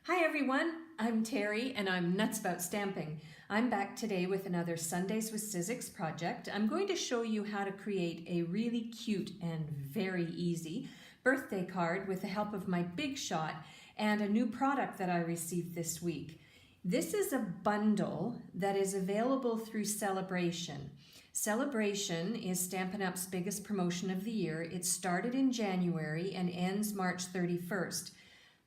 Hi everyone, I'm Terry and I'm nuts about stamping. I'm back today with another Sundays with Sizzix project. I'm going to show you how to create a really cute and very easy birthday card with the help of my Big Shot and a new product that I received this week. This is a bundle that is available through Celebration. Celebration is Stampin' Up's biggest promotion of the year. It started in January and ends March 31st.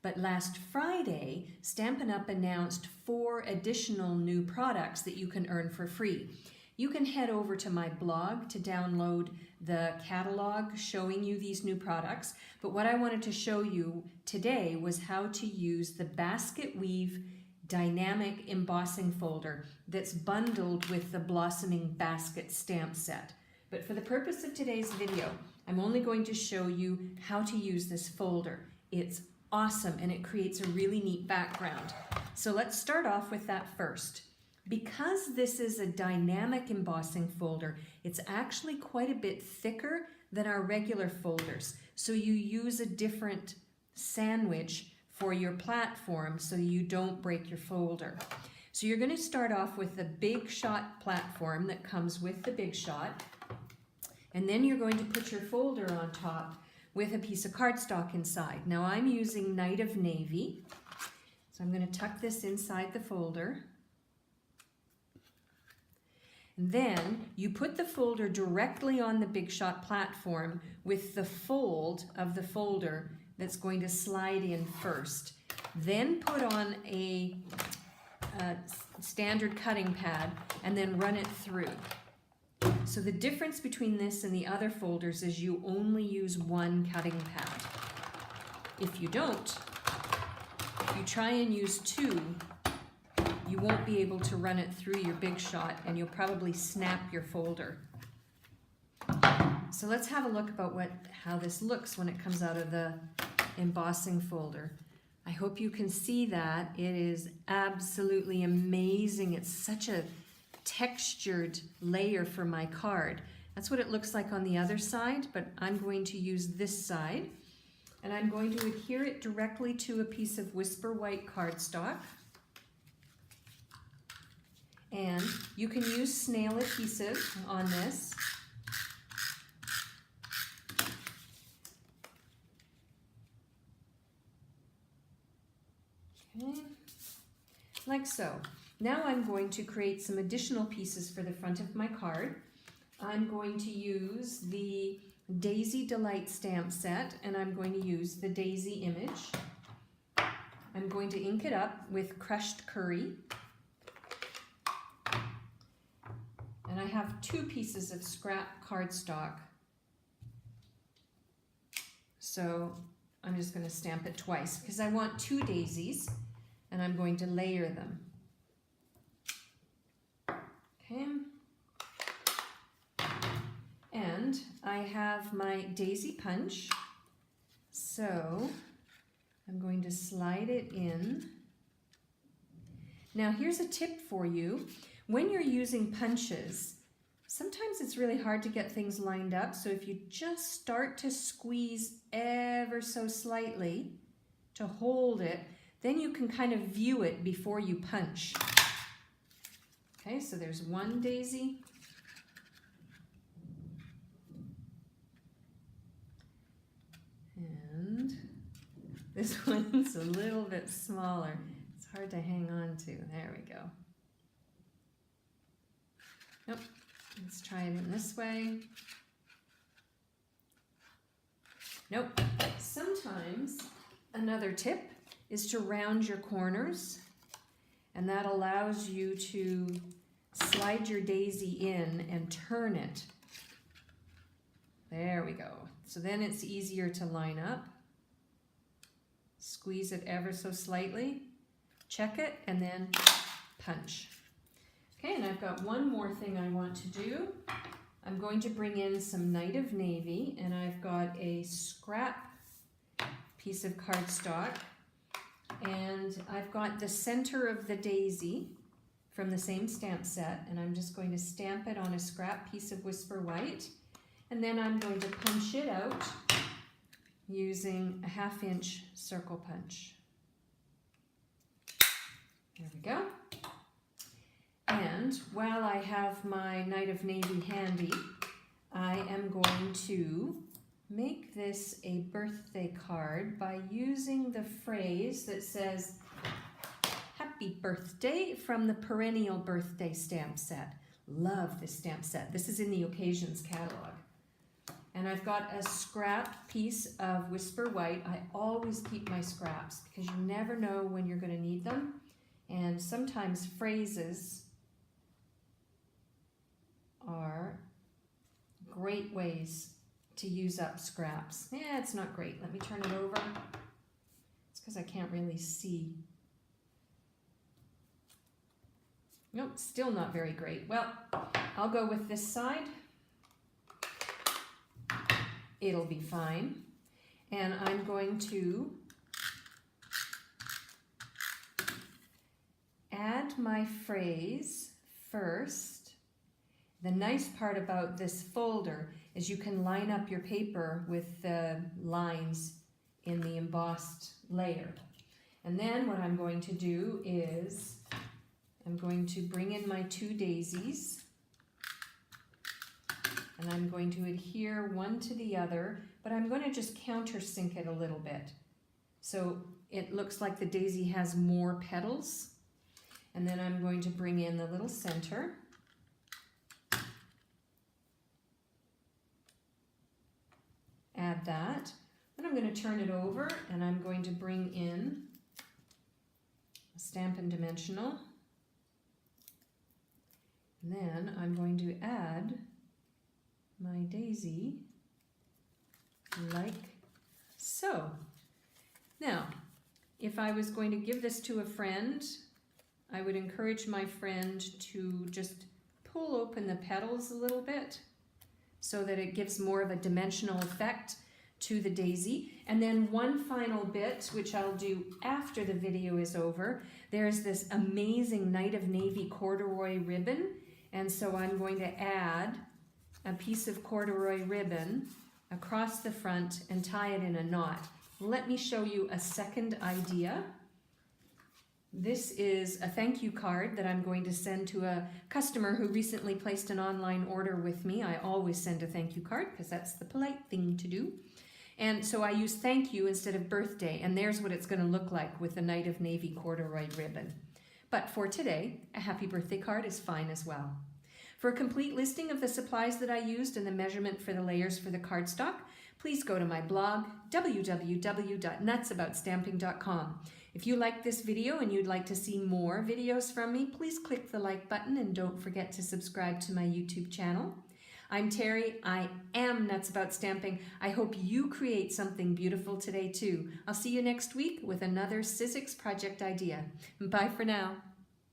But last Friday, Stampin' Up! Announced 4 additional new products that you can earn for free. You can head over to my blog to download the catalog showing you these new products. But what I wanted to show you today was how to use the Basketweave dynamic embossing folder that's bundled with the Blossoming Basket stamp set. But for the purpose of today's video, I'm only going to show you how to use this folder. It's awesome and it creates a really neat background. So let's start off with that first. Because this is a dynamic embossing folder, it's actually quite a bit thicker than our regular folders. So you use a different sandwich for your platform so you don't break your folder. So you're going to start off with the Big Shot platform that comes with the Big Shot, and then you're going to put your folder on top with a piece of cardstock inside. Now I'm using Night of Navy, so I'm going to tuck this inside the folder. And then you put the folder directly on the Big Shot platform with the fold of the folder that's going to slide in first. Then put on a standard cutting pad and then run it through. So the difference between this and the other folders is you only use one cutting pad. If you don't, if you try and use 2, you won't be able to run it through your Big Shot and you'll probably snap your folder. So let's have a look about how this looks when it comes out of the embossing folder. I hope you can see that. It is absolutely amazing. It's such a textured layer for my card. That's what it looks like on the other side, but I'm going to use this side and I'm going to adhere it directly to a piece of Whisper White cardstock. And you can use snail adhesive on this. Okay, like so. Now I'm going to create some additional pieces for the front of my card. I'm going to use the Daisy Delight stamp set and I'm going to use the daisy image. I'm going to ink it up with crushed curry. And I have 2 pieces of scrap cardstock. So I'm just going to stamp it twice because I want 2 daisies and I'm going to layer them. Okay, and I have my daisy punch, so I'm going to slide it in. Now here's a tip for you. When you're using punches, sometimes it's really hard to get things lined up, so if you just start to squeeze ever so slightly to hold it, then you can kind of view it before you punch. Okay, so there's 1 daisy. And this one's a little bit smaller. It's hard to hang on to. There we go. Nope. Let's try it in this way. Nope. Sometimes another tip is to round your corners, and that allows you to slide your daisy in and turn it. There we go. So then it's easier to line up. Squeeze it ever so slightly, check it, and then punch. Okay, and I've got one more thing I want to do. I'm going to bring in some Night of Navy, and I've got a scrap piece of cardstock, and I've got the center of the daisy from the same stamp set, and I'm just going to stamp it on a scrap piece of Whisper White, and then I'm going to punch it out using a 1/2 inch circle punch. There we go. And while I have my Night of Navy handy, I am going to make this a birthday card by using the phrase that says, "Happy Birthday" from the Perennial Birthday stamp set. Love this stamp set. This is in the Occasions catalog. And I've got a scrap piece of Whisper White. I always keep my scraps because you never know when you're going to need them. And sometimes phrases are great ways to use up scraps. Yeah, it's not great. Let me turn it over. It's because I can't really see. Nope, still not very great. Well, I'll go with this side. It'll be fine. And I'm going to add my phrase first. The nice part about this folder is you can line up your paper with the lines in the embossed layer. And then what I'm going to do is I'm going to bring in my 2 daisies, and I'm going to adhere one to the other, but I'm going to just countersink it a little bit. So it looks like the daisy has more petals. And then I'm going to bring in the little center. Add that. Then I'm going to turn it over and I'm going to bring in a Stampin' Dimensional. And then I'm going to add my daisy like so. Now, if I was going to give this to a friend, I would encourage my friend to just pull open the petals a little bit so that it gives more of a dimensional effect to the daisy. And then one final bit, which I'll do after the video is over, there's this amazing Night of Navy corduroy ribbon. And so I'm going to add a piece of corduroy ribbon across the front and tie it in a knot. Let me show you a second idea. This is a thank you card that I'm going to send to a customer who recently placed an online order with me. I always send a thank you card because that's the polite thing to do. And so I use thank you instead of birthday, and there's what it's going to look like with the Night of Navy corduroy ribbon. But for today, a happy birthday card is fine as well. For a complete listing of the supplies that I used and the measurement for the layers for the cardstock, please go to my blog, www.nutsaboutsstamping.com. If you liked this video and you'd like to see more videos from me, please click the like button and don't forget to subscribe to my YouTube channel. I'm Terry. I am Nuts About Stamping. I hope you create something beautiful today too. I'll see you next week with another Sizzix project idea. Bye for now.